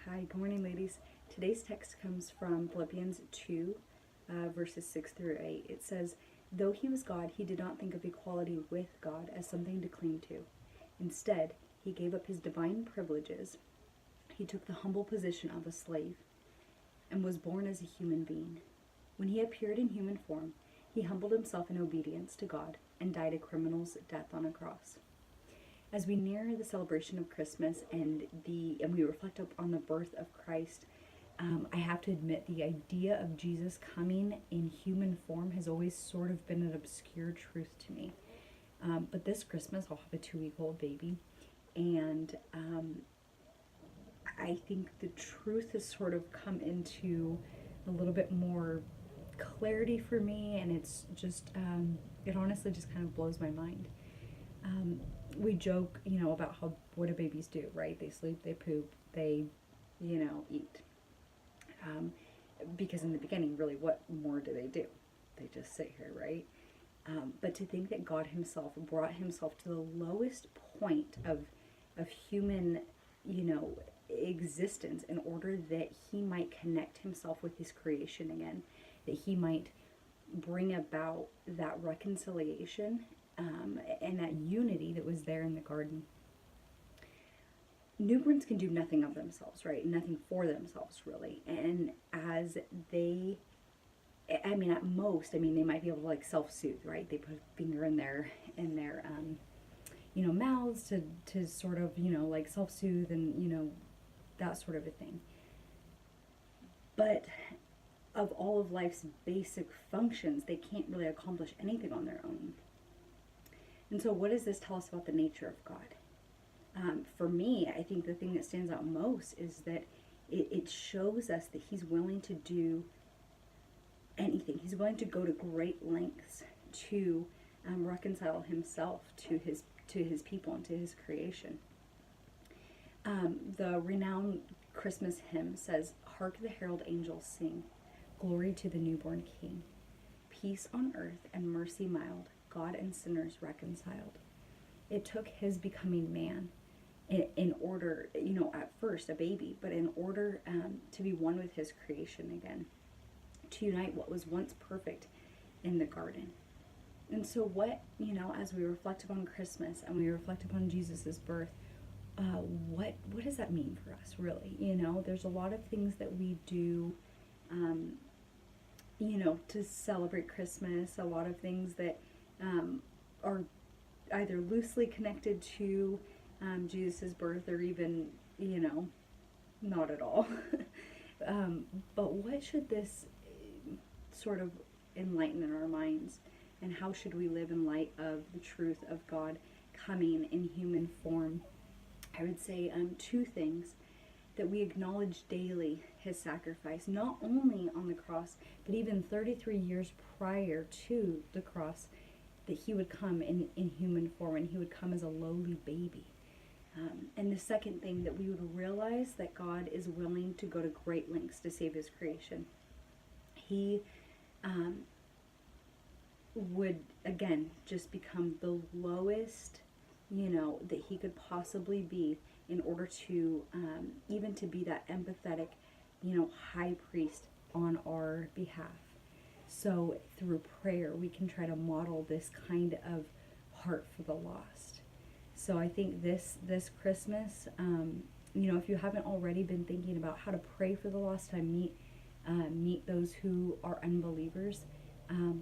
Hi, good morning, ladies. Today's text comes from Philippians 2, verses 6 through 8. It says, "Though he was God, he did not think of equality with God as something to cling to. Instead, he gave up his divine privileges. He took the humble position of a slave and was born as a human being. When he appeared in human form, he humbled himself in obedience to God and died a criminal's death on a cross." As we near the celebration of Christmas and we reflect on the birth of Christ, I have to admit the idea of Jesus coming in human form has always sort of been an obscure truth to me. But this Christmas, I'll have a 2-week-old baby, and I think the truth has sort of come into a little bit more clarity for me, and it's just, it honestly just kind of blows my mind. We joke, about what do babies do, right? They sleep, they poop, they, eat. Because in the beginning, really, what more do they do? They just sit here, right? But to think that God himself brought himself to the lowest point of human, existence in order that he might connect himself with his creation again, that he might bring about that reconciliation and that unity that was there in the garden. Newborns can do nothing of themselves, right? Nothing for themselves, really. And as they, at most, they might be able to self-soothe, right? They put a finger in their mouths to sort of, self-soothe and, that sort of a thing. But of all of life's basic functions, they can't really accomplish anything on their own. And so what does this tell us about the nature of God? For me, I think the thing that stands out most is that it shows us that he's willing to do anything. He's willing to go to great lengths to reconcile himself to his people and to his creation. The renowned Christmas hymn says, "Hark the herald angels sing, glory to the newborn King. Peace on earth and mercy mild, God and sinners reconciled." It took his becoming man in order, at first a baby, but in order to be one with his creation again, to unite what was once perfect in the garden. And so what, as we reflect upon Christmas and we reflect upon Jesus's birth, what does that mean for us, really? There's a lot of things that we do, to celebrate Christmas, a lot of things that are either loosely connected to Jesus' birth or even, not at all. But what should this sort of enlighten in our minds? And how should we live in light of the truth of God coming in human form? I would say 2 things. That we acknowledge daily his sacrifice, not only on the cross, but even 33 years prior to the cross, that he would come in human form, and he would come as a lowly baby. And the second thing, that we would realize that God is willing to go to great lengths to save his creation. He would, again, just become the lowest, that he could possibly be in order to, even to be that empathetic, high priest on our behalf. So through prayer, we can try to model this kind of heart for the lost. So I think this Christmas, if you haven't already been thinking about how to pray for the lost, to meet those who are unbelievers,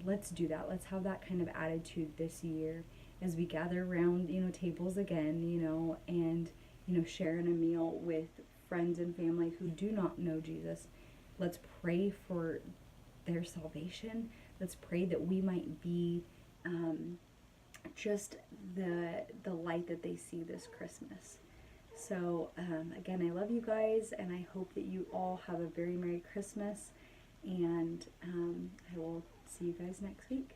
let's do that. Let's have that kind of attitude this year as we gather around, tables again, and, sharing a meal with friends and family who do not know Jesus. Let's pray for their salvation. Let's pray that we might be just the light that they see this Christmas. So again, I love you guys, and I hope that you all have a very Merry Christmas, and I will see you guys next week.